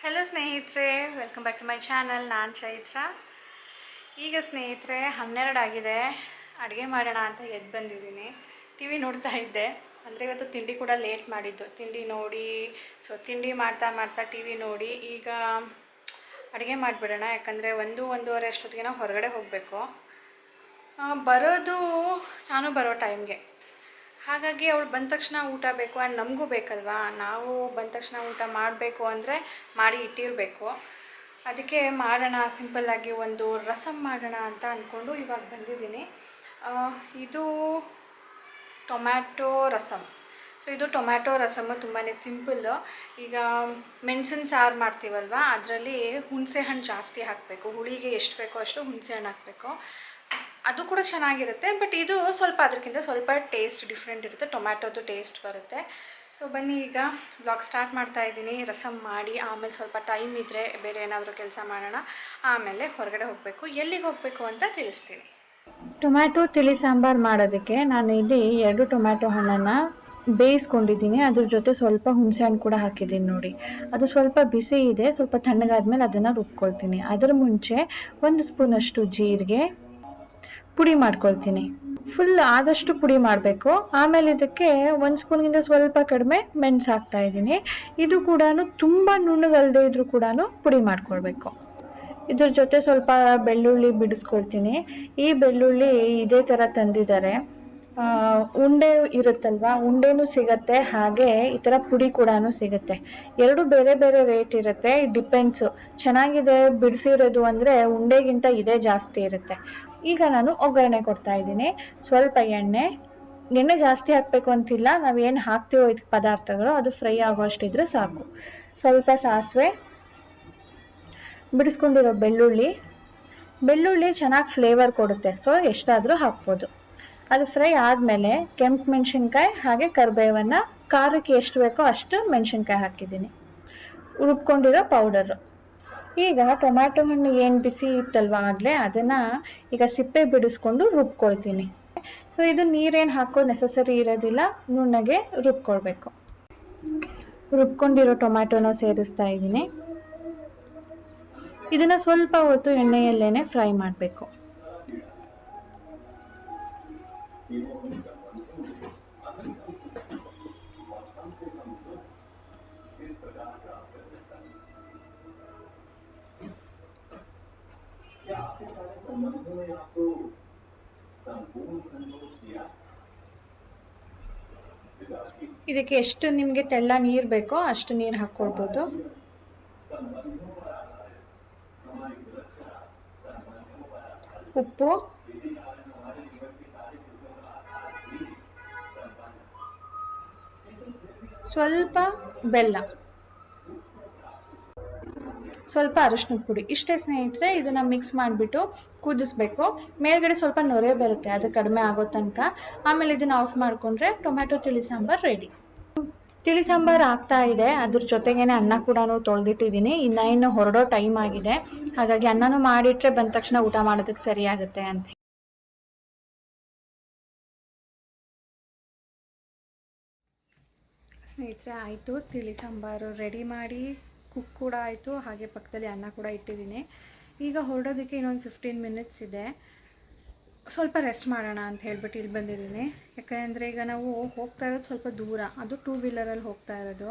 Hello ಸ್ನೇಹಿತರೆ, welcome back to my channel. ನಾನು ಚೈತ್ರ. ಈಗ ಸ್ನೇಹಿತರೆ 12 ಆಗಿದೆ. ಅಡುಗೆ ಮಾಡೋಣ ಅಂತ ಎದ್ದು ಬಂದಿದ್ದೀನಿ. ಟಿ ವಿ ನೋಡ್ತಾ ಇದ್ದೆ. ಅಂದರೆ ಇವತ್ತು ತಿಂಡಿ ಕೂಡ ಲೇಟ್ ಮಾಡಿದ್ದು. ತಿಂಡಿ ನೋಡಿ ತಿಂಡಿ ಮಾಡ್ತಾ ಟಿ ವಿ ನೋಡಿ ಈಗ ಅಡುಗೆ ಮಾಡಿಬಿಡೋಣ. ಯಾಕಂದರೆ 1-1:30 ಅಷ್ಟೊತ್ತಿಗೆ ನಾವು ಹೊರಗಡೆ ಹೋಗಬೇಕು. ಬರೋದು ಸಾನು ಬರೋ ಟೈಮ್ಗೆ. ಹಾಗಾಗಿ ಅವಳು ಬಂದ ತಕ್ಷಣ ಊಟ ಬೇಕು ಆ್ಯಂಡ್ ನಮಗೂ ಬೇಕಲ್ವಾ. ನಾವು ಬಂದ ತಕ್ಷಣ ಊಟ ಮಾಡಬೇಕು ಅಂದರೆ ಮಾಡಿ ಇಟ್ಟಿರಬೇಕು. ಅದಕ್ಕೆ ಮಾಡೋಣ, ಸಿಂಪಲ್ಲಾಗಿ ಒಂದು ರಸಮ್ ಮಾಡೋಣ ಅಂತ ಅಂದ್ಕೊಂಡು ಇವಾಗ ಬಂದಿದ್ದೀನಿ. ಇದು ಟೊಮ್ಯಾಟೊ ರಸಮ್. ಇದು ಟೊಮ್ಯಾಟೊ ರಸಮ್ಮು ತುಂಬಾ ಸಿಂಪಲ್ಲು. ಈಗ ಮೆಣಸಿನ ಸಾರು ಮಾಡ್ತೀವಲ್ವ, ಅದರಲ್ಲಿ ಹುಣಸೆ ಹಣ್ಣು ಜಾಸ್ತಿ ಹಾಕಬೇಕು. ಹುಳಿಗೆ ಎಷ್ಟು ಬೇಕೋ ಅಷ್ಟು ಹುಣಸೆ ಹಣ್ಣು ಹಾಕಬೇಕು. ಅದು ಕೂಡ ಚೆನ್ನಾಗಿರುತ್ತೆ. ಬಟ್ ಇದು ಸ್ವಲ್ಪ ಅದಕ್ಕಿಂತ ಸ್ವಲ್ಪ ಟೇಸ್ಟ್ ಡಿಫ್ರೆಂಟ್ ಇರುತ್ತೆ. ಟೊಮ್ಯಾಟೊದು ಟೇಸ್ಟ್ ಬರುತ್ತೆ. ಬನ್ನಿ ಈಗ ವ್ಲಾಗ್ ಸ್ಟಾರ್ಟ್ ಮಾಡ್ತಾ ಇದ್ದೀನಿ. ರಸಮ್ ಮಾಡಿ ಆಮೇಲೆ ಸ್ವಲ್ಪ ಟೈಮ್ ಇದ್ದರೆ ಬೇರೆ ಏನಾದರೂ ಕೆಲಸ ಮಾಡೋಣ. ಆಮೇಲೆ ಹೊರಗಡೆ ಹೋಗಬೇಕು. ಎಲ್ಲಿಗೆ ಹೋಗಬೇಕು ಅಂತ ತಿಳಿಸ್ತೀನಿ. ಟೊಮ್ಯಾಟೊ ತಿಳಿ ಸಾಂಬಾರು ಮಾಡೋದಕ್ಕೆ ನಾನು ಇಲ್ಲಿ 2 ಟೊಮ್ಯಾಟೊ ಹಣ್ಣನ್ನು ಬೇಯಿಸ್ಕೊಂಡಿದ್ದೀನಿ. ಅದ್ರ ಜೊತೆ ಸ್ವಲ್ಪ ಹುಣಸೆ ಹಣ್ಣು ಕೂಡ ಹಾಕಿದ್ದೀನಿ ನೋಡಿ. ಅದು ಸ್ವಲ್ಪ ಬಿಸಿ ಇದೆ. ಸ್ವಲ್ಪ ತಣ್ಣಗಾದ್ಮೇಲೆ ಅದನ್ನು ರುಬ್ಕೊಳ್ತೀನಿ. ಅದರ ಮುಂಚೆ 1 ಸ್ಪೂನಷ್ಟು ಜೀರಿಗೆ ಪುಡಿ ಮಾಡ್ಕೊಳ್ತೀನಿ. ಫುಲ್ ಆದಷ್ಟು ಪುಡಿ ಮಾಡಬೇಕು. ಆಮೇಲೆ ಇದಕ್ಕೆ 1 ಸ್ಪೂನ್ಗಿಂತ ಸ್ವಲ್ಪ ಕಡಿಮೆ ಮೆಣಸು ಹಾಕ್ತಾ ಇದ್ದೀನಿ. ಇದು ಕೂಡ ತುಂಬ ನುಣ್ಣಗಲ್ಲದೆ ಇದ್ರೂ ಕೂಡ ಪುಡಿ ಮಾಡ್ಕೊಳ್ಬೇಕು. ಇದ್ರ ಜೊತೆ ಸ್ವಲ್ಪ ಬೆಳ್ಳುಳ್ಳಿ ಬಿಡಿಸ್ಕೊಳ್ತೀನಿ. ಈ ಬೆಳ್ಳುಳ್ಳಿ ಇದೇ ಥರ ತಂದಿದ್ದಾರೆ. ಉಂಡೆ ಇರುತ್ತಲ್ವ, ಉಂಡೆನೂ ಸಿಗುತ್ತೆ, ಹಾಗೆ ಈ ಥರ ಪುಡಿ ಕೂಡ ಸಿಗುತ್ತೆ. ಎರಡು ಬೇರೆ ಬೇರೆ ರೇಟ್ ಇರುತ್ತೆ. ಡಿಪೆಂಡ್ಸು. ಚೆನ್ನಾಗಿದೆ ಬಿಡಿಸಿರೋದು ಅಂದರೆ ಉಂಡೆಗಿಂತ ಇದೇ ಜಾಸ್ತಿ ಇರುತ್ತೆ. ಈಗ ನಾನು ಒಗ್ಗರಣೆ ಕೊಡ್ತಾ ಇದ್ದೀನಿ. ಸ್ವಲ್ಪ ಎಣ್ಣೆ ಜಾಸ್ತಿ ಹಾಕಬೇಕು ಅಂತಿಲ್ಲ. ನಾವೇನು ಹಾಕ್ತೀವೋ ಇದಕ್ಕೆ ಪದಾರ್ಥಗಳು ಅದು ಫ್ರೈ ಆಗೋಷ್ಟಿದ್ರೆ ಸಾಕು. ಸ್ವಲ್ಪ ಸಾಸಿವೆ, ಬಿಡಿಸ್ಕೊಂಡಿರೋ ಬೆಳ್ಳುಳ್ಳಿ ಚೆನ್ನಾಗಿ ಫ್ಲೇವರ್ ಕೊಡುತ್ತೆ. ಎಷ್ಟಾದರೂ ಹಾಕ್ಬೋದು. ಅದು ಫ್ರೈ ಆದಮೇಲೆ ಕೆಂಪು ಮೆಣಸಿನ್ಕಾಯಿ ಹಾಗೆ ಕರಿಬೇವನ್ನು, ಖಾರಕ್ಕೆ ಎಷ್ಟು ಬೇಕೋ ಅಷ್ಟು ಮೆಣಸಿನ್ಕಾಯಿ ಹಾಕಿದ್ದೀನಿ. ರುಬ್ಕೊಂಡಿರೋ ಪೌಡರು. ಈಗ ಟೊಮ್ಯಾಟೊ ಹಣ್ಣು ಏನು ಬಿಸಿ ಇತ್ತಲ್ವ ಆಗಲೇ, ಅದನ್ನು ಈಗ ಸಿಪ್ಪೆ ಬಿಡಿಸ್ಕೊಂಡು ರುಬ್ಕೊಳ್ತೀನಿ. ಇದು ನೀರೇನು ಹಾಕೋದು ನೆಸಸರಿ ಇರೋದಿಲ್ಲ, ನುಣ್ಣಗೆ ರುಬ್ಕೊಳ್ಬೇಕು. ರುಬ್ಕೊಂಡಿರೋ ಟೊಮ್ಯಾಟೊನ ಸೇರಿಸ್ತಾ ಇದ್ದೀನಿ. ಇದನ್ನು ಸ್ವಲ್ಪ ಹೊತ್ತು ಎಣ್ಣೆಯಲ್ಲೇನೆ ಫ್ರೈ ಮಾಡಬೇಕು. ಇದಕ್ಕೆ ಎಷ್ಟು ನಿಮಗೆ ತೆಳ್ಳ ನೀರು ಬೇಕೋ ಅಷ್ಟು ನೀರು ಹಾಕ್ಕೊಳ್ಬೋದು. ಉಪ್ಪು, ಸ್ವಲ್ಪ ಬೆಲ್ಲ, ಸ್ವಲ್ಪ ಅರಿಶಿನದ ಪುಡಿ. ಇಷ್ಟೇ ಸ್ನೇಹಿತರೆ. ಇದನ್ನು ಮಿಕ್ಸ್ ಮಾಡಿಬಿಟ್ಟು ಕುದಿಸ್ಬೇಕು. ಮೇಲ್ಗಡೆ ಸ್ವಲ್ಪ ನೊರೆ ಬರುತ್ತೆ, ಅದು ಕಡಿಮೆ ಆಗೋ ತನಕ. ಆಮೇಲೆ ಇದನ್ನು ಆಫ್ ಮಾಡಿಕೊಂಡ್ರೆ ಟೊಮ್ಯಾಟೊ ತಿಳಿ ಸಾಂಬಾರು ರೆಡಿ. ತಿಳಿ ಸಾಂಬಾರು ಆಗ್ತಾ ಇದೆ. ಅದ್ರ ಜೊತೆಗೇನೆ ಅನ್ನ ಕೂಡ ತೊಳೆದಿಟ್ಟಿದ್ದೀನಿ. ಇನ್ನು ಹೊರಡೋ ಟೈಮ್ ಆಗಿದೆ. ಹಾಗಾಗಿ ಅನ್ನನೂ ಮಾಡಿಟ್ರೆ ಬಂದ ತಕ್ಷಣ ಊಟ ಮಾಡೋದಕ್ಕೆ ಸರಿ ಆಗುತ್ತೆ ಅಂತ. ಸ್ನೇಹಿತರೆ, ಆಯಿತು. ತಿಳಿ ಸಾಂಬಾರು ರೆಡಿ ಮಾಡಿ ಕುಕ್ ಕೂಡ ಆಯಿತು. ಹಾಗೆ ಪಕ್ಕದಲ್ಲಿ ಅನ್ನ ಕೂಡ ಇಟ್ಟಿದ್ದೀನಿ. ಈಗ ಹೊರಡೋದಕ್ಕೆ ಇನ್ನೊಂದು 15 ಮಿನಿಟ್ಸ್ ಇದೆ. ಸ್ವಲ್ಪ ರೆಸ್ಟ್ ಮಾಡೋಣ ಅಂತ ಹೇಳ್ಬಿಟ್ಟು ಇಲ್ಲಿ ಬಂದಿದ್ದೀನಿ. ಯಾಕೆಂದರೆ ಈಗ ನಾವು ಹೋಗ್ತಾ ಇರೋದು ಸ್ವಲ್ಪ ದೂರ. ಅದು 2 ವೀಲರಲ್ಲಿ ಹೋಗ್ತಾ ಇರೋದು.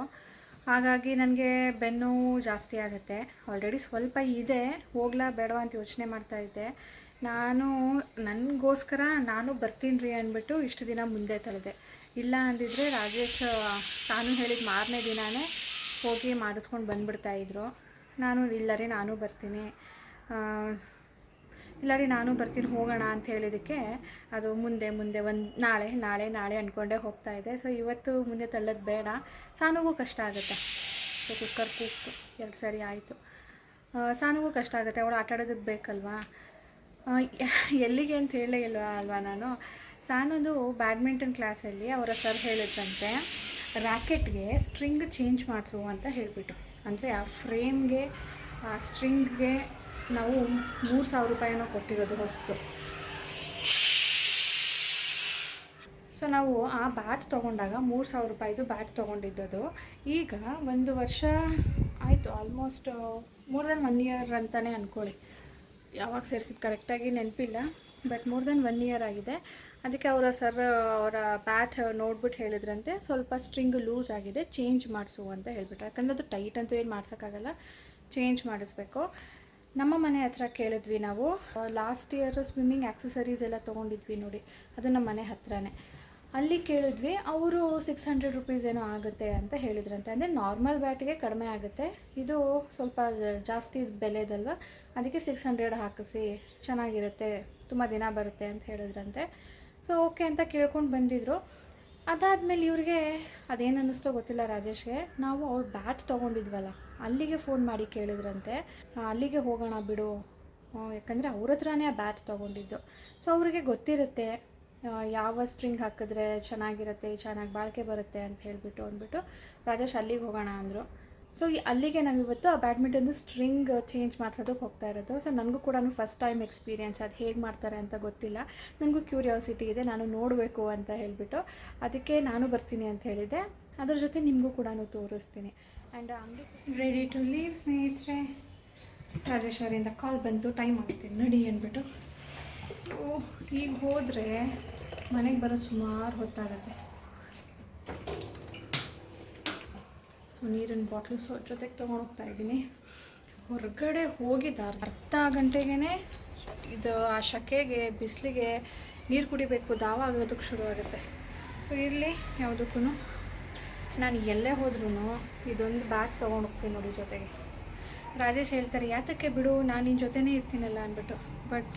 ಹಾಗಾಗಿ ನನಗೆ ಬೆನ್ನು ಜಾಸ್ತಿ ಆಗುತ್ತೆ. ಆಲ್ರೆಡಿ ಸ್ವಲ್ಪ ಇದೆ. ಹೋಗ್ಲಾ ಬೇಡವಾ ಅಂತ ಯೋಚನೆ ಮಾಡ್ತಾಯಿದ್ದೆ. ನನಗೋಸ್ಕರ ನಾನು ಬರ್ತೀನಿ ರೀ ಅಂದ್ಬಿಟ್ಟು ಇಷ್ಟು ದಿನ ಮುಂದೆ ತಳೆದೆ. ಇಲ್ಲ ಅಂದಿದ್ರೆ ರಾಜೇಶ್ ತಾನು ಹೇಳಿದ ಮಾರನೇ ದಿನಾನೇ ಹೋಗಿ ಮಾಡಿಸ್ಕೊಂಡು ಬಂದುಬಿಡ್ತಾಯಿದ್ರು. ಇಲ್ಲ ರೀ ನಾನು ಬರ್ತೀನಿ ಹೋಗೋಣ ಅಂತ ಹೇಳಿದ್ದಕ್ಕೆ ಅದು ಮುಂದೆ ಒಂದು ನಾಳೆ ಅಂದ್ಕೊಂಡೇ ಹೋಗ್ತಾ ಇದೆ. ಇವತ್ತು ಮುಂದೆ ತಳ್ಳೋದು ಬೇಡ. ಸಾನುಗೂ ಕಷ್ಟ ಆಗುತ್ತೆ. ಕುಕ್ಕರ್ ಕೂಗ್ತು 2 ಸರಿ ಆಯಿತು. ಸಾನುಗೂ ಕಷ್ಟ ಆಗುತ್ತೆ. ಅವಳು ಆಟಾಡೋದಕ್ಕೆ ಬೇಕಲ್ವಾ. ಎಲ್ಲಿಗೆ ಅಂತ ಹೇಳೇ ಅಲ್ವಾ ನಾನು. ಸಾನದು ಬ್ಯಾಡ್ಮಿಂಟನ್ ಕ್ಲಾಸಲ್ಲಿ ಅವರ ಸರ್ ಹೇಳಿದ್ದಂತೆ ರ್ಯಾಕೆಟ್ಗೆ ಸ್ಟ್ರಿಂಗ್ ಚೇಂಜ್ ಮಾಡಿಸು ಅಂತ ಹೇಳಿಬಿಟ್ಟು. ಅಂದರೆ ಆ ಫ್ರೇಮ್ಗೆ ಆ ಸ್ಟ್ರಿಂಗ್ಗೆ ನಾವು 3,000 ರೂಪಾಯಿನೋ ಕೊಟ್ಟಿರೋದು ಹೊಸ್ತು. ನಾವು ಆ ಬ್ಯಾಟ್ ತೊಗೊಂಡಾಗ 3,000 ರೂಪಾಯಿದು ಬ್ಯಾಟ್ ತೊಗೊಂಡಿದ್ದದು. ಈಗ 1 ವರ್ಷ ಆಯಿತು, almost almost more than 1 year ಅಂತಲೇ ಅಂದ್ಕೊಳ್ಳಿ. ಯಾವಾಗ ಸೇರಿಸಿದ್ದು ಕರೆಕ್ಟಾಗಿ ನೆನಪಿಲ್ಲ, ಬಟ್ ಮೋರ್ ದೆನ್ 1 ಇಯರ್ ಆಗಿದೆ. ಅದಕ್ಕೆ ಅವರ ಬ್ಯಾಟ್ ನೋಡ್ಬಿಟ್ಟು ಹೇಳಿದ್ರಂತೆ ಸ್ವಲ್ಪ ಸ್ಟ್ರಿಂಗ್ ಲೂಸ್ ಆಗಿದೆ, ಚೇಂಜ್ ಮಾಡಿಸು ಅಂತ ಹೇಳ್ಬಿಟ್ಟು. ಯಾಕಂದರೆ ಅದು ಟೈಟ್ ಅಂತೂ ಏನು ಮಾಡ್ಸೋಕ್ಕಾಗಲ್ಲ, ಚೇಂಜ್ ಮಾಡಿಸ್ಬೇಕು. ನಮ್ಮ ಮನೆ ಹತ್ರ ಕೇಳಿದ್ವಿ ನಾವು. ಲಾಸ್ಟ್ ಇಯರ್ ಸ್ವಿಮ್ಮಿಂಗ್ ಆ್ಯಕ್ಸಸರೀಸ್ ಎಲ್ಲ ತೊಗೊಂಡಿದ್ವಿ ನೋಡಿ, ಅದು ನಮ್ಮ ಮನೆ ಹತ್ರನೇ. ಅಲ್ಲಿ ಕೇಳಿದ್ವಿ, ಅವರು 600 ರುಪೀಸ್ ಏನೋ ಆಗುತ್ತೆ ಅಂತ ಹೇಳಿದ್ರಂತೆ. ಅಂದರೆ ನಾರ್ಮಲ್ ಬ್ಯಾಟಿಗೆ ಕಡಿಮೆ ಆಗುತ್ತೆ, ಇದು ಸ್ವಲ್ಪ ಜಾಸ್ತಿ ಬೆಲೆದಲ್ವ, ಅದಕ್ಕೆ 600 ಹಾಕಿಸಿ, ಚೆನ್ನಾಗಿರುತ್ತೆ, ತುಂಬ ದಿನ ಬರುತ್ತೆ ಅಂತ ಹೇಳಿದ್ರಂತೆ. ಸೊ ಓಕೆ ಅಂತ ಕೇಳ್ಕೊಂಡು ಬಂದಿದ್ದರು. ಅದಾದಮೇಲೆ ಇವ್ರಿಗೆ ಅದೇನು ಅನ್ನಿಸ್ತೋ ಗೊತ್ತಿಲ್ಲ ರಾಜೇಶ್ಗೆ, ನಾವು ಅವ್ರ ಬ್ಯಾಟ್ ತೊಗೊಂಡಿದ್ವಲ್ಲ ಅಲ್ಲಿಗೆ ಫೋನ್ ಮಾಡಿ ಕೇಳಿದ್ರಂತೆ, ಅಲ್ಲಿಗೆ ಹೋಗೋಣ ಬಿಡು, ಯಾಕಂದರೆ ಅವ್ರ ಹತ್ರನೇ ಆ ಬ್ಯಾಟ್ ತೊಗೊಂಡಿದ್ದು. ಸೊ ಅವ್ರಿಗೆ ಗೊತ್ತಿರುತ್ತೆ ಯಾವ ಸ್ಟ್ರಿಂಗ್ ಹಾಕಿದ್ರೆ ಚೆನ್ನಾಗಿರುತ್ತೆ, ಚೆನ್ನಾಗಿ ಬಾಳಿಕೆ ಬರುತ್ತೆ ಅಂತ ಅಂದ್ಬಿಟ್ಟು ರಾಜೇಶ್ ಅಲ್ಲಿಗೆ ಹೋಗೋಣ ಅಂದರು. ಸೊ ಅಲ್ಲಿಗೆ ನಾವಿವತ್ತು ಆ ಬ್ಯಾಡ್ಮಿಂಟನ್ದು ಸ್ಟ್ರಿಂಗ್ ಚೇಂಜ್ ಮಾಡ್ಸೋದಕ್ಕೆ ಹೋಗ್ತಾ ಇರೋದು. ಸೊ ನನಗೂ ಕೂಡ ಫಸ್ಟ್ ಟೈಮ್ ಎಕ್ಸ್ಪೀರಿಯೆನ್ಸ್, ಅದು ಹೇಗೆ ಮಾಡ್ತಾರೆ ಅಂತ ಗೊತ್ತಿಲ್ಲ, ನನಗೂ ಕ್ಯೂರಿಯಾಸಿಟಿ ಇದೆ, ನಾನು ನೋಡಬೇಕು ಅಂತ ಹೇಳಿಬಿಟ್ಟು ಅದಕ್ಕೆ ನಾನು ಬರ್ತೀನಿ ಅಂತ ಹೇಳಿದ್ದೆ. ಅದ್ರ ಜೊತೆ ನಿಮಗೂ ಕೂಡ ತೋರಿಸ್ತೀನಿ. ಆ್ಯಂಡ್ ರೆಡಿ ಟು ಲೀವ್ ಸ್ನೇಹಿತರೆ. ರಾಜೇಶ್ ಅವರಿಂದ ಕಾಲ್ ಬಂತು, ಟೈಮ್ ಆಗುತ್ತೆ ನಡಿ ಅಂದ್ಬಿಟ್ಟು. ಸೊ ಈಗ ಹೋದರೆ ಮನೆಗೆ ಬರೋದು ಸುಮಾರು ಹೊತ್ತಾಗುತ್ತೆ. ಸೊ ನೀರಿನ ಬಾಟ್ಲು ಜೊತೆಗೆ ತೊಗೊಂಡೋಗ್ತಾ ಇದ್ದೀನಿ. ಹೊರಗಡೆ ಹೋಗಿದ್ದ ಅರ್ಧ ಗಂಟೆಗೇ ಇದು ಆ ಶಕೆಗೆ ಬಿಸಿಲಿಗೆ ನೀರು ಕುಡಿಬೇಕು, ದಾವ ಆಗೋದಕ್ಕೆ ಶುರುವಾಗುತ್ತೆ. ಸೊ ಇರಲಿ, ಯಾವುದಕ್ಕೂ ನಾನು ಎಲ್ಲೇ ಹೋದ್ರೂ ಇದೊಂದು ಬ್ಯಾಗ್ ತೊಗೊಂಡೋಗ್ತೀನಿ ನೋಡಿ ಜೊತೆಗೆ. ರಾಜೇಶ್ ಹೇಳ್ತಾರೆ ಯಾತಕ್ಕೆ ಬಿಡು, ನಾನು ನಿನ್ನ ಜೊತೆನೇ ಇರ್ತೀನಲ್ಲ ಅಂದ್ಬಿಟ್ಟು. ಬಟ್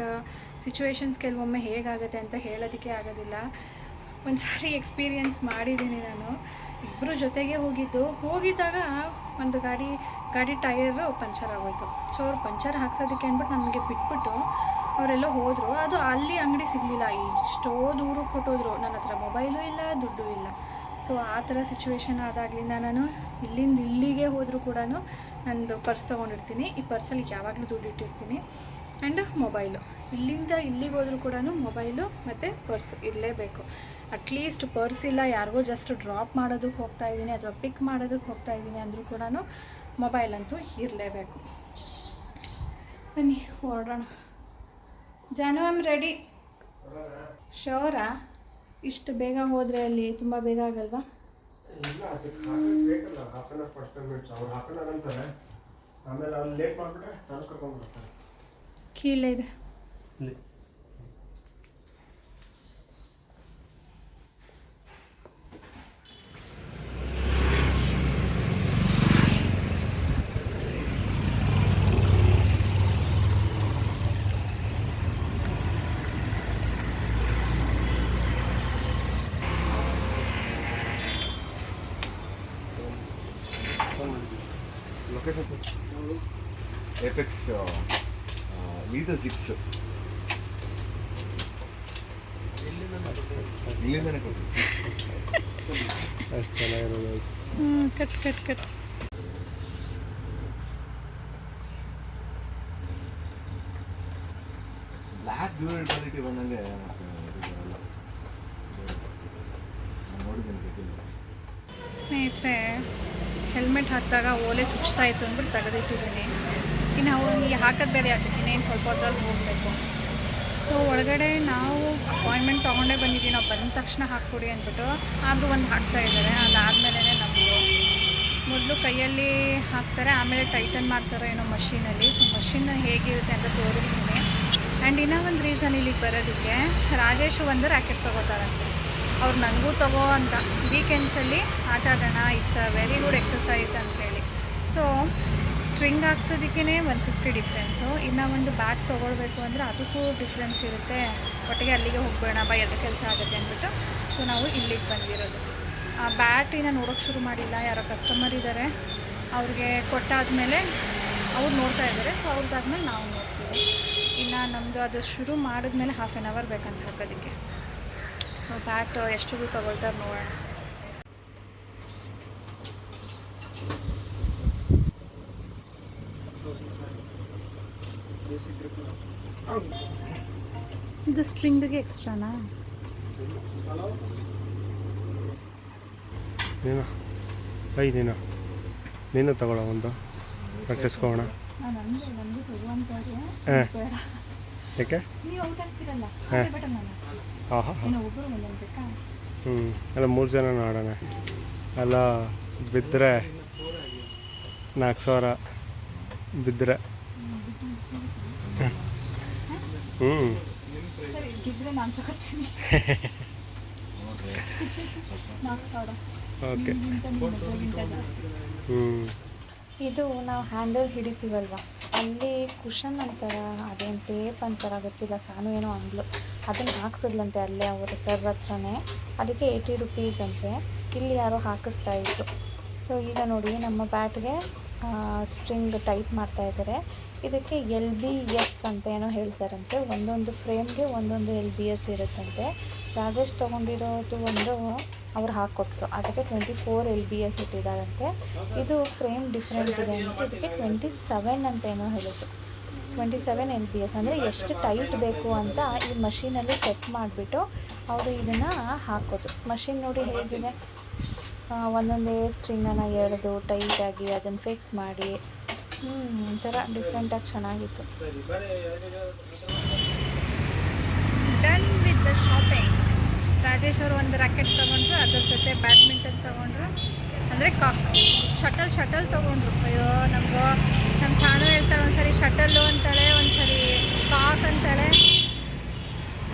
ಸಿಚುವೇಶನ್ಸ್ ಕೆಲವೊಮ್ಮೆ ಹೇಗಾಗುತ್ತೆ ಅಂತ ಹೇಳೋದಕ್ಕೆ ಆಗೋದಿಲ್ಲ. ಒಂದು ಸಾರಿ ಎಕ್ಸ್ಪೀರಿಯೆನ್ಸ್ ಮಾಡಿದ್ದೀನಿ ನಾನು. ಇಬ್ಬರು ಜೊತೆಗೆ ಹೋಗಿದ್ದಾಗ ಒಂದು ಗಾಡಿ ಟೈರು ಪಂಚರ್ ಆಗೋಯ್ತು. ಸೊ ಅವ್ರು ಪಂಚರ್ ಹಾಕ್ಸೋದಕ್ಕೆ ಅಂದ್ಬಿಟ್ಟು ನನಗೆ ಬಿಟ್ಬಿಟ್ಟು ಅವರೆಲ್ಲೋ ಹೋದರು. ಅದು ಅಲ್ಲಿ ಅಂಗಡಿ ಸಿಗಲಿಲ್ಲ, ಎಷ್ಟೋ ದೂರಕ್ಕೆ ಹೊಟ್ಟೋದ್ರು, ನನ್ನ ಹತ್ರ ಮೊಬೈಲು ಇಲ್ಲ, ದುಡ್ಡು ಇಲ್ಲ. ಸೊ ಆ ಥರ ಸಿಚುವೇಶನ್ ಆದಾಗಲಿಂದ ನಾನು ಇಲ್ಲಿಂದ ಇಲ್ಲಿಗೆ ಹೋದರೂ ಕೂಡ ನಂದು ಪರ್ಸ್ ತೊಗೊಂಡಿರ್ತೀನಿ. ಈ ಪರ್ಸಲ್ಲಿ ಯಾವಾಗಲೂ ದುಡ್ಡು ಇಟ್ಟಿರ್ತೀನಿ. ಆ್ಯಂಡ್ ಮೊಬೈಲು, ಇಲ್ಲಿಂದ ಇಲ್ಲಿಗೆ ಹೋದರೂ ಕೂಡ ಮೊಬೈಲು ಮತ್ತು ಪರ್ಸು ಇರಲೇಬೇಕು. ಅಟ್ಲೀಸ್ಟ್ ಪರ್ಸ್ ಇಲ್ಲ, ಯಾರಿಗೋ ಜಸ್ಟ್ ಡ್ರಾಪ್ ಮಾಡೋದಕ್ಕೆ ಹೋಗ್ತಾಯಿದ್ದೀನಿ ಅಥವಾ ಪಿಕ್ ಮಾಡೋದಕ್ಕೆ ಹೋಗ್ತಾಯಿದ್ದೀನಿ ಅಂದರೂ ಕೂಡ ಮೊಬೈಲ್ ಅಂತೂ ಇರಲೇಬೇಕು. ಬನ್ನಿ ಹೊರಡೋಣ. ಜಾನು ಐ ಆಮ್ ರೆಡಿ. ಶೋರಾ? ಇಷ್ಟು ಬೇಗ ಹೋದರೆ ಅಲ್ಲಿ ತುಂಬ ಬೇಗ ಆಗಲ್ವಾ? ಕೀಲೇ ಇದೆ. Apex lethal 6 ಇಲ್ಲಿಂದನೇ ಕೊಡ್ತೀವಿ. ಅಷ್ಟು ಚೆನ್ನಾಗಿರೋದು. ಕಟ್ ಬ್ಲ್ಯಾಕ್ ಡ್ಯೂರಲ್ ಕ್ವಾಲಿಟಿ ಬಂದಂಗೆ ನೋಡಿದ್ದೀನಿ ಗೊತ್ತಿಲ್ಲ. ಸ್ನೇಹಿತರೆ, ಹೆಲ್ಮೆಟ್ ಹಾಕಿದಾಗ ಓಲೆ ಚುಚ್ತಾ ಇತ್ತು ಅಂದ್ಬಿಟ್ಟು ತೆಗೆದಿಟ್ಟಿದ್ದೀನಿ. ಇನ್ನು ಅವ್ರು ಹಾಕೋದು ಬೇರೆ ಹಾಕಿದ್ದೀನಿ, ಇನ್ನೇನು ಸ್ವಲ್ಪ ಹೊತ್ತಲ್ಲಿ ಹೋಗಬೇಕು. ಸೊ ಒಳಗಡೆ ನಾವು ಅಪಾಯಿಂಟ್ಮೆಂಟ್ ತೊಗೊಂಡೇ ಬಂದಿದ್ದೀವಿ, ನಾವು ಬಂದ ತಕ್ಷಣ ಹಾಕ್ಕೊಡಿ ಅಂದ್ಬಿಟ್ಟು. ಆದರೂ ಒಂದು ಹಾಕ್ತಾಯಿದ್ದಾರೆ. ಅದಾದಮೇಲೆ ನಮ್ಮದು ಮೊದಲು ಕೈಯಲ್ಲಿ ಹಾಕ್ತಾರೆ, ಆಮೇಲೆ ಟೈಟನ್ ಮಾಡ್ತಾರೆ ಏನೋ ಮಷೀನಲ್ಲಿ. ಸೊ ಮಷಿನ್ ಹೇಗಿರುತ್ತೆ ಅಂತ ತೋರಿಸ್ತೀನಿ. ಆ್ಯಂಡ್ ಇನ್ನೂ ಒಂದು ರೀಸನ್ ಇಲ್ಲಿಗೆ ಬರೋದಕ್ಕೆ, ರಾಜೇಶ್ ಒಂದು ರ್ಯಾಕೆಟ್ ತೊಗೋತಾರಂತೆ. ಅವ್ರು ನನಗೂ ತಗೋ ಅಂತ, ವೀಕೆಂಡ್ಸಲ್ಲಿ ಆಟ ಆಡೋಣ, it's a very good exercise ಅಂಥೇಳಿ. ಸೊ ಸ್ಟ್ರಿಂಗ್ ಹಾಕ್ಸೋದಕ್ಕೇ 150 ಡಿಫ್ರೆನ್ಸು. ಇನ್ನು ಒಂದು ಬ್ಯಾಟ್ ತೊಗೊಳ್ಬೇಕು ಅಂದರೆ ಅದಕ್ಕೂ ಡಿಫ್ರೆನ್ಸ್ ಇರುತ್ತೆ. ಒಟ್ಟಿಗೆ ಅಲ್ಲಿಗೆ ಹೋಗ್ಬೇಡ ಬಾ, ಎಲ್ಲ ಕೆಲಸ ಆಗುತ್ತೆ ಅಂದ್ಬಿಟ್ಟು ಸೊ ನಾವು ಇಲ್ಲಿಗೆ ಬಂದಿರೋದು. ಆ ಬ್ಯಾಟಿನ ನೋಡೋಕ್ಕೆ ಶುರು ಮಾಡಿಲ್ಲ, ಯಾರೋ ಕಸ್ಟಮರ್ ಇದ್ದಾರೆ, ಅವ್ರಿಗೆ ಕೊಟ್ಟಾದಮೇಲೆ ಅವ್ರು ನೋಡ್ತಾ ಇದ್ದಾರೆ. ಸೊ ಅವ್ರದ್ದಾದ್ಮೇಲೆ ನಾವು ನೋಡ್ತೀವಿ. ಇನ್ನು ನಮ್ಮದು ಅದು ಶುರು ಮಾಡಿದ್ಮೇಲೆ 1/2 hour ಬೇಕಂತ ಹಾಕೋದಕ್ಕೆ. ಸೊ ಬ್ಯಾಟ್ ಎಷ್ಟು ತೊಗೊಳ್ತಾರೆ ನೋಡೋಣ. ಇದು ಸ್ಟ್ರಿಂಗ್ಗೆ ಎಕ್ಸ್ಟ್ರಾನಾ? ನೀನು ತಗೊಳ್ಳೋ ಒಂದು ಕಟ್ಟಿಸ್ಕೋಣ. ನಮಗೆ ತರುವಂತಾರೆ ಬೇಡ, ಯಾಕೆ ನೀವು ಔಟ್ ಆಗ್ತಿರಲ್ಲ ಬೇಡ ನಾನು ಹಾಂ ಹಾಂ ಏನೋ ಒಬ್ಬರು ಒಂದೊಂದು ಬೇಕಾ. ಎಲ್ಲ 3 ಜನ ಆಡೋಣ. ಎಲ್ಲ ಬಿದ್ದರೆ 4,000 ಬಿದ್ದರೆ ಸರಿ ಬಿದ್ದರೆ ನಾನು ತಗೋತೀನಿ. 4,000 ಓಕೆ. ಜಾಸ್ತಿ. ಇದು ನಾವು ಹ್ಯಾಂಡಲ್ ಹಿಡಿತೀವಲ್ವ, ಅಲ್ಲಿ ಕುಷನ್ ಅಂತಾರ, ಅದೇನು ಟೇಪ್ ಅಂತಾರ ಗೊತ್ತಿಲ್ಲ, ಸಾನು ಏನೋ ಅಂದ್ಲು, ಅದನ್ನು ಹಾಕ್ಸಿದ್ಲಂತೆ ಅಲ್ಲೇ ಅವರ ಸರ್ ಹತ್ರನೇ. ಅದಕ್ಕೆ 80 ರುಪೀಸ್ ಅಂತೆ. ಇಲ್ಲಿ ಯಾರೋ ಹಾಕಿಸ್ತಾ ಇದ್ರು. ಸೊ ಈಗ ನೋಡಿ ನಮ್ಮ ಬ್ಯಾಟ್ಗೆ ಸ್ಟ್ರಿಂಗ್ ಟೈಟ್ ಮಾಡ್ತಾ ಇದ್ದಾರೆ. ಇದಕ್ಕೆ LBS ಅಂತ ಏನೋ ಹೇಳ್ತಾರಂತೆ. ಒಂದೊಂದು ಫ್ರೇಮ್ಗೆ ಒಂದೊಂದು LBS ಇರುತ್ತಂತೆ. ರಾಜೇಶ್ ತೊಗೊಂಡಿರೋದು ಒಂದು ಅವ್ರು ಹಾಕ್ಕೊಟ್ರು, ಅದಕ್ಕೆ 24 LBS ಇಟ್ಟಿದ್ದಾರಂತೆ. ಇದು ಫ್ರೇಮ್ ಡಿಫ್ರೆಂಟ್ ಇದೆ ಅಂದ್ಬಿಟ್ಟು ಇದಕ್ಕೆ 27 ಅಂತ ಏನೋ ಹೇಳಿದ್ರು. 27 LBS ಅಂದರೆ ಎಷ್ಟು ಟೈಟ್ ಬೇಕು ಅಂತ ಈ ಮಷೀನಲ್ಲಿ ಸೆಟ್ ಮಾಡಿಬಿಟ್ಟು ಅವರು ಇದನ್ನು ಹಾಕೋದು. ಮಷಿನ್ ನೋಡಿ ಹೇಗಿದೆ, ಒಂದೊಂದೇ ಸ್ಟ್ರಿಂಗನ್ನು ಎಳೆದು ಟೈಟಾಗಿ ಅದನ್ನು ಫಿಕ್ಸ್ ಮಾಡಿ ಒಂಥರ ಡಿಫ್ರೆಂಟಾಗಿ ಚೆನ್ನಾಗಿತ್ತು. Done with the shopping. Rajesh ಅವರು ಒಂದು ರ್ಯಾಕೆಟ್ ತೊಗೊಂಡ್ರು, ಅದ್ರ ಜೊತೆ ಬ್ಯಾಡ್ಮಿಂಟನ್ ತೊಗೊಂಡ್ರು, ಅಂದರೆ ಶಟಲ್ ತೊಗೊಂಡ್ರು. ಅಯ್ಯೋ ನಮ್ಮ ಸಾನು ಹೇಳ್ತಾಳೆ ಒಂದ್ಸರಿ ಶಟಲ್ಲು ಅಂತಾಳೆ, ಒಂದ್ಸರಿ ಕಾಕ್ ಅಂತಾಳೆ.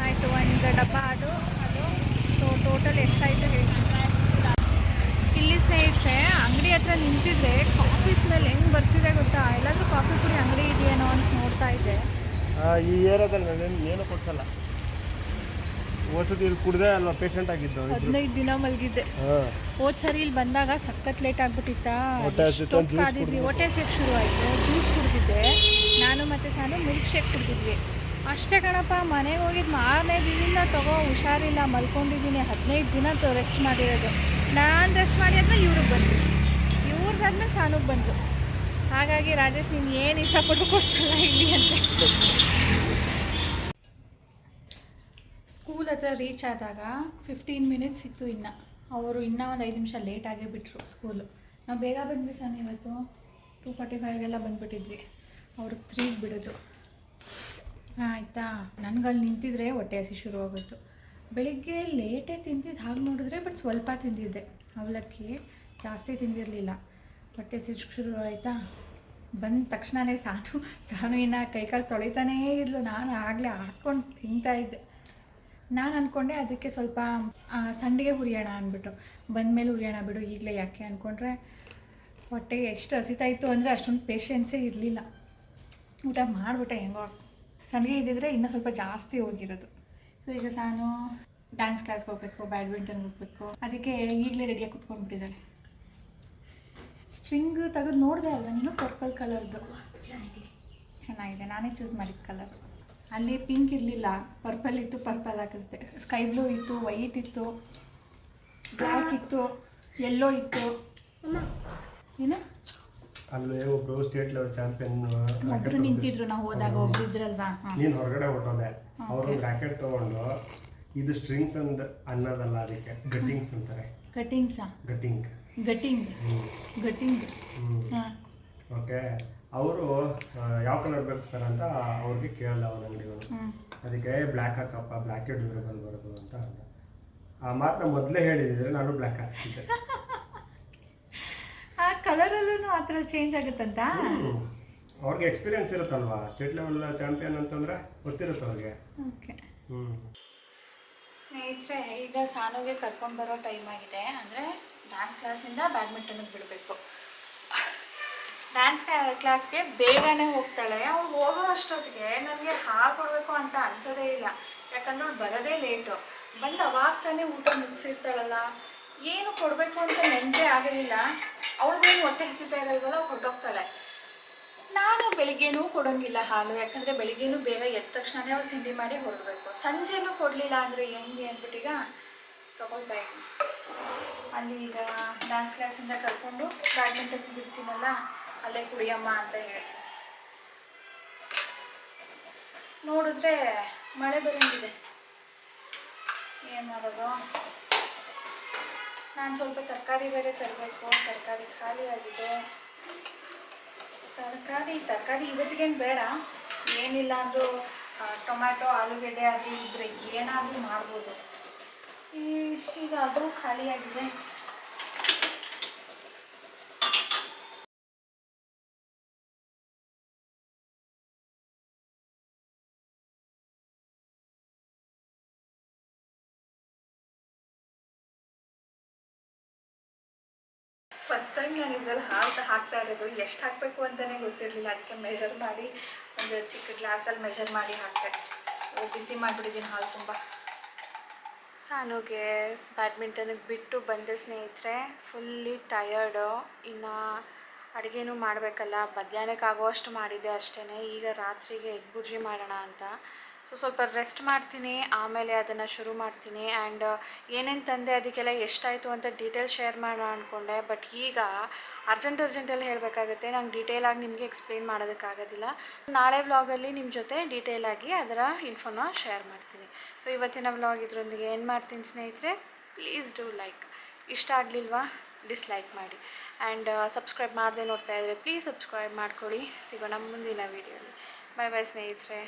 ಆಯಿತು, ಒಂದು ಡಬ್ಬ ಅದು ಸೊ ಟೋಟಲ್ ಎಷ್ಟಾಯಿತು ಹೇಳ್ತೀನಿ. ಇಲ್ಲಿ ಸ್ನೇಹಿತರೆ ಅಂಗಡಿ ಹತ್ರ ನಿಂತಿದ್ರೆ ಕಾಫಿ ಸ್ಮೆಲ್ ಹೆಂಗೆ ಬರ್ತಿದೆ ಗೊತ್ತಾ. ಎಲ್ಲಾದರೂ ಕಾಫಿ ಪುಡಿ ಅಂಗಡಿ ಇದೆಯೇನೋ ಅಂತ ನೋಡ್ತಾ ಇದ್ದೆ. ಈ ಏರಿಯಾದಲ್ಲಿ ನಾನೇನು ಏನು ಕೊಡ್ಸಲ್ಲ. ಓದ್ಸತಿ ಇಲ್ಲಿ ಕುಡ್ದೆ ಅಲ್ವಾ ಪೇಷಂಟ್ ಆಗಿದ್ದು. 15 ದಿನ ಮಲಗಿದ್ದೆ. ಹೋದ್ ಸರಿ ಇಲ್ಲಿ ಬಂದಾಗ ಸಖತ್ ಲೇಟ್ ಆಗ್ಬಿಟ್ಟಿತ್ತಾ, ಕಾದಿದ್ವಿ, ಹೊಟ್ಟೆ ಸೇಕ್ ಶುರು ಆಯಿತು. ಜ್ಯೂಸ್ ಕುಡಿದಿದ್ದೆ ನಾನು ಮತ್ತು ಸಾನು, ಮಿಲ್ಕ್ ಶೇಕ್ ಕುಡಿದಿದ್ವಿ ಅಷ್ಟೇ ಕಣಪ್ಪ. ಮನೆಗೆ ಹೋಗಿದ್ದು 4ನೇ ದಿನದಿಂದ ಹುಷಾರಿಲ್ಲ, ಮಲ್ಕೊಂಡಿದ್ದೀನಿ. 15 ದಿನ ರೆಸ್ಟ್ ಮಾಡಿರೋದು. ನಾನು ರೆಸ್ಟ್ ಮಾಡಿ ಆದ್ಮೇಲೆ ಇವ್ರಿಗೆ ಬಂತು, ಇವ್ರಿಗಾದ್ಮೇಲೆ ಸಾನುಗೆ ಬಂತು. ಹಾಗಾಗಿ ರಾಜೇಶ್ ನೀನು ಏನು ಇಷ್ಟಪಟ್ಟು ಕೊಡ್ಸಲ್ಲ ಇಲ್ಲಿ ಅಂತ. ಸ್ಕೂಲ್ ಹತ್ರ ರೀಚ್ ಆದಾಗ 15 ಮಿನಿಟ್ಸ್ ಇತ್ತು ಇನ್ನು. ಅವರು ಇನ್ನೂ ಒಂದು 5 ನಿಮಿಷ ಲೇಟಾಗೇ ಬಿಟ್ಟರು ಸ್ಕೂಲು. ನಾವು ಬೇಗ ಬಂದ್ವಿ ಸಾನು, ಇವತ್ತು 2:45ಗೆಲ್ಲ ಬಂದುಬಿಟ್ಟಿದ್ವಿ. ಅವ್ರಿಗೆ 3ಗೆ ಬಿಡೋದು. ಆಯಿತಾ, ನನಗಲ್ಲಿ ನಿಂತಿದ್ರೆ ಹೊಟ್ಟೆ ಹಸಿ ಶುರು ಆಗೋಯ್ತು. ಬೆಳಿಗ್ಗೆ ಲೇಟೇ ತಿಂದಿದ್ದು ಹಾಗೆ ನೋಡಿದ್ರೆ, ಬಟ್ ಸ್ವಲ್ಪ ತಿಂದಿದ್ದೆ ಅವಲಕ್ಕಿ, ಜಾಸ್ತಿ ತಿಂದಿರಲಿಲ್ಲ. ಹೊಟ್ಟೆ ಹಸಿ ಶುರು ಆಯಿತಾ. ಬಂದ ತಕ್ಷಣವೇ ಸಾನು ಇನ್ನು ಕೈಕಾಲು ತೊಳಿತಾನೇ ಇದ್ಲು. ನಾನು ಆಗಲೇ ಹಾಕ್ಕೊಂಡು ತಿಂತಾಯಿದ್ದೆ. ನಾನು ಅಂದ್ಕೊಂಡೆ ಅದಕ್ಕೆ ಸ್ವಲ್ಪ ಸಂಡಿಗೆ ಹುರಿಯೋಣ ಅಂದ್ಬಿಟ್ಟು, ಬಂದಮೇಲೆ ಹುರಿಯೋಣ ಬಿಡು ಈಗಲೇ ಯಾಕೆ ಅಂದ್ಕೊಂಡ್ರೆ, ಹೊಟ್ಟೆಗೆ ಎಷ್ಟು ಹಸಿತಾಯಿತ್ತು ಅಂದರೆ ಅಷ್ಟೊಂದು ಪೇಷನ್ಸೇ ಇರಲಿಲ್ಲ. ಊಟ ಮಾಡಿಬಿಟ್ಟೆ ಹೆಂಗೋ. ಸಂಡಿಗೆ ಇದ್ದಿದ್ರೆ ಇನ್ನೂ ಸ್ವಲ್ಪ ಜಾಸ್ತಿ ಹೋಗಿರೋದು. ಸೊ ಈಗ ಸಾನು ಡ್ಯಾನ್ಸ್ ಕ್ಲಾಸ್ಗೆ ಹೋಗಬೇಕು, ಬ್ಯಾಡ್ಮಿಂಟನ್ಗೆ ಹೋಗಬೇಕು, ಅದಕ್ಕೆ ಈಗಲೇ ರೆಡಿಯಾಗಿ ಕುತ್ಕೊಂಡ್ಬಿಟ್ಟಿದ್ದಾಳೆ. ಸ್ಟ್ರಿಂಗ್ ತೆಗೆದು ನೋಡಿದೆ ಅಲ್ವಾ ನೀನು, ಪರ್ಪಲ್ ಕಲರ್ದು ಚೆನ್ನಾಗಿದೆ. ನಾನೇ ಚೂಸ್ ಮಾಡಿದ ಕಲರ್. ಅಲ್ಲಿ ಪಿಂಕ್ ಇರಲಿಲ್ಲ, ಪರ್ಪಲ್ ಇತ್ತು, ಪರ್ಪಲ್ ಹಾಕಿಸ್ದೆ. ಸ್ಕೈ ಬ್ಲೂ ಇತ್ತು, ವೈಟ್ ಇತ್ತು, ಬ್ಲ್ಯಾಕ್ ಇತ್ತು, ಯೆಲ್ಲೋ ಇತ್ತು. ಏನು ಅಲ್ಲಿ ಒಬ್ರು ಸ್ಟೇಟ್ ಲೆವೆಲ್ ಚಾಂಪಿಯನ್ ಒಬ್ರು ನಿಂತಿದ್ರು, ನಾವು ಹೋದಾಗ ಒಬ್ರು ಇದ್ರಲ್ವಾ. ನೀನು ಹೊರಗಡೆ ಹೊಟ್ಟೋದೆ, ಅವರು ರ್ಯಾಕೆಟ್ ತೊಗೊಂಡು ಇದು ಸ್ಟ್ರಿಂಗ್ಸ್ ಅಂದ್ ಅನ್ನೋದಲ್ಲ, ಅದಕ್ಕೆ ಗಟ್ಟಿಂಗ್ಸ್ ಅಂತಾರೆ. ಕಟಿಂಗ್ಸಾ? ಗಟ್ಟಿಂಗ್ ಹಾಂ ಓಕೆ. ಅವರು ಯಾವ ಕಲರ್ ಬೇಕು ಸರ್ ಅಂತ ಅವ್ರಿಗೆ ಕೇಳ್ದ ಅವನ ಅಂಗಡಿಗಳು. ಅದಕ್ಕೆ ಬ್ಲ್ಯಾಕ್ ಹಾಕಪ್ಪ, ಬ್ಲ್ಯಾಕೇ ಡ್ಯೂರಬಲ್ ಬರೋದು ಅಂತ ಅಂದ. ಆ ಮಾತನ್ನ ಮೊದಲೇ ಹೇಳಿದ್ರೆ ನಾನು ಬ್ಲ್ಯಾಕ್ ಹಾಕ್ಸ್ತಿದ್ದೆ. ಆ ಕಲರಲ್ಲೂ ಆ ಥರ ಚೇಂಜ್ ಆಗುತ್ತಂತ. ಅವ್ರಿಗೆ ಎಕ್ಸ್ಪೀರಿಯನ್ಸ್ ಇರುತ್ತಲ್ವಾ, ಸ್ಟೇಟ್ ಲೆವೆಲ್ ಚಾಂಪಿಯನ್ ಅಂತಂದರೆ ಗೊತ್ತಿರುತ್ತೆ ಅವ್ರಿಗೆ. ಓಕೆ ಸ್ನೇಹಿತರೆ, ಈಗ ಸಾನುಗೆ ಕರ್ಕೊಂಡು ಬರೋ ಟೈಮ್ ಆಗಿದೆ. ಅಂದರೆ ಡ್ಯಾನ್ಸ್ ಕ್ಲಾಸಿಂದ ಬ್ಯಾಡ್ಮಿಂಟನ್ಗೆ ಬಿಡಬೇಕು. ಡ್ಯಾನ್ಸ್ ಕ್ಲಾಸ್ಗೆ ಬೇಗನೆ ಹೋಗ್ತಾಳೆ. ಅವಳು ಹೋಗೋ ಅಷ್ಟೊತ್ತಿಗೆ ನನಗೆ ಹಾಲು ಕೊಡಬೇಕು ಅಂತ ಅನ್ಸೋದೇ ಇಲ್ಲ. ಯಾಕಂದ್ರೆ ಅವಳು ಬರೋದೇ ಲೇಟು. ಬಂದು ಅವಾಗ ತಾನೇ ಊಟ ಮುಗಿಸಿರ್ತಾಳಲ್ಲ, ಏನು ಕೊಡಬೇಕು ಅಂತ ನೆನಪೇ ಆಗೋದಿಲ್ಲ. ಅವಳಿಗೇನು ಹೊಟ್ಟೆ ಹಸಿತಾ ಇರಲ್ವಲ್ಲ, ಅವಳು ಹೊರಟೋಗ್ತಾಳೆ. ನಾನು ಬೆಳಿಗ್ಗೆನೂ ಕೊಡೋಂಗಿಲ್ಲ ಹಾಲು, ಯಾಕಂದರೆ ಬೆಳಿಗ್ಗೆನೂ ಬೇಗ ಎದ್ದ ತಕ್ಷಣವೇ ಅವಳು ತಿಂಡಿ ಮಾಡಿ ಹೊರಡಬೇಕು. ಸಂಜೆನೂ ಕೊಡಲಿಲ್ಲ ಅಂದರೆ ಹೆಂಗೆ ಅಂದ್ಬಿಟ್ಟೀಗ ತೊಗೊಳ್ತಾ ಇದ್ದೀನಿ. ಅಲ್ಲಿ ಈಗ ಡ್ಯಾನ್ಸ್ ಕ್ಲಾಸಿಂದ ಕರ್ಕೊಂಡು ಬ್ಯಾಡ್ಮಿಂಟನ್ಗೆ ಬಿಡ್ತೀನಲ್ಲ, ಅಲ್ಲೇ ಕುಡಿಯಮ್ಮ ಅಂತ ಹೇಳಿ. ನೋಡಿದ್ರೆ ಮಳೆ ಬರೋಂಗಿದೆ, ಏನು ಮಾಡೋದು. ನಾನು ಸ್ವಲ್ಪ ತರಕಾರಿ ಬೇರೆ ತರಬೇಕು, ತರಕಾರಿ ಖಾಲಿ ಆಗಿದೆ. ತರಕಾರಿ ಇವತ್ತಿಗೇನು ಬೇಡ, ಏನಿಲ್ಲ ಅಂದರೂ ಟೊಮ್ಯಾಟೊ ಆಲೂಗಡ್ಡೆ ಅದು ಇದ್ದರೆ ಏನಾದರೂ ಮಾಡ್ಬೋದು. ಈಗ ಅದು ಖಾಲಿಯಾಗಿದೆ. ಫಸ್ಟ್ ಟೈಮ್ ನಾನು ಇದ್ರಲ್ಲಿ ಹಾಕ್ತಾ ಇರೋದು. ಎಷ್ಟು ಹಾಕಬೇಕು ಅಂತಲೇ ಗೊತ್ತಿರಲಿಲ್ಲ. ಅದಕ್ಕೆ ಮೆಷರ್ ಮಾಡಿ ಒಂದು ಚಿಕ್ಕ ಗ್ಲಾಸಲ್ಲಿ ಮೆಷರ್ ಮಾಡಿ ಹಾಕ್ತೆ. ಬಿಸಿ ಮಾಡಿಬಿಟ್ಟಿದ್ದೀನಿ ಹಾಲು ತುಂಬ. ಸಾನುಗೆ ಬ್ಯಾಡ್ಮಿಂಟನಿಗೆ ಬಿಟ್ಟು ಬಂದೆ ಸ್ನೇಹಿತರೆ. Fully tired. ಇನ್ನು ಅಡುಗೆನೂ ಮಾಡಬೇಕಲ್ಲ. ಮಧ್ಯಾಹ್ನಕ್ಕೆ ಆಗುವಷ್ಟು ಮಾಡಿದ್ದೆ ಅಷ್ಟೇ. ಈಗ ರಾತ್ರಿಗೆ ಎಗ್ ಬುರ್ಜಿ ಮಾಡೋಣ ಅಂತ. ಸ್ವಲ್ಪ ರೆಸ್ಟ್ ಮಾಡ್ತೀನಿ, ಆಮೇಲೆ ಅದನ್ನು ಶುರು ಮಾಡ್ತೀನಿ. ಆ್ಯಂಡ್ ಏನೇನು ತಂದೆ ಅದಕ್ಕೆಲ್ಲ ಎಷ್ಟಾಯಿತು ಅಂತ ಡೀಟೇಲ್ ಶೇರ್ ಮಾಡೋಣ ಅಂದ್ಕೊಂಡೆ. ಬಟ್ ಈಗ ಅರ್ಜೆಂಟಲ್ಲಿ ಹೇಳಬೇಕಾಗುತ್ತೆ. ನಂಗೆ ಡೀಟೇಲಾಗಿ ನಿಮಗೆ ಎಕ್ಸ್ಪ್ಲೇನ್ ಮಾಡೋದಕ್ಕಾಗೋದಿಲ್ಲ. ನಾಳೆ ವ್ಲಾಗಲ್ಲಿ ನಿಮ್ಮ ಜೊತೆ ಡೀಟೇಲಾಗಿ ಅದರ ಇನ್ಫೋನ ಶೇರ್ ಮಾಡ್ತೀನಿ. ಇವತ್ತಿನ ವ್ಲಾಗ್ ಇದರೊಂದಿಗೆ ಏನು ಮಾಡ್ತೀನಿ ಸ್ನೇಹಿತರೆ. Please do like. ಇಷ್ಟ ಆಗಲಿಲ್ವಾ ಡಿಸ್ಲೈಕ್ ಮಾಡಿ. ಆ್ಯಂಡ್ ಸಬ್ಸ್ಕ್ರೈಬ್ ಮಾಡದೆ ನೋಡ್ತಾ ಇದ್ದರೆ ಪ್ಲೀಸ್ ಸಬ್ಸ್ಕ್ರೈಬ್ ಮಾಡ್ಕೊಳ್ಳಿ. ಸಿಗೋಣ ಮುಂದಿನ ವೀಡಿಯೋಲಿ. ಬಾಯ್ ಬಾಯ್ ಸ್ನೇಹಿತರೆ.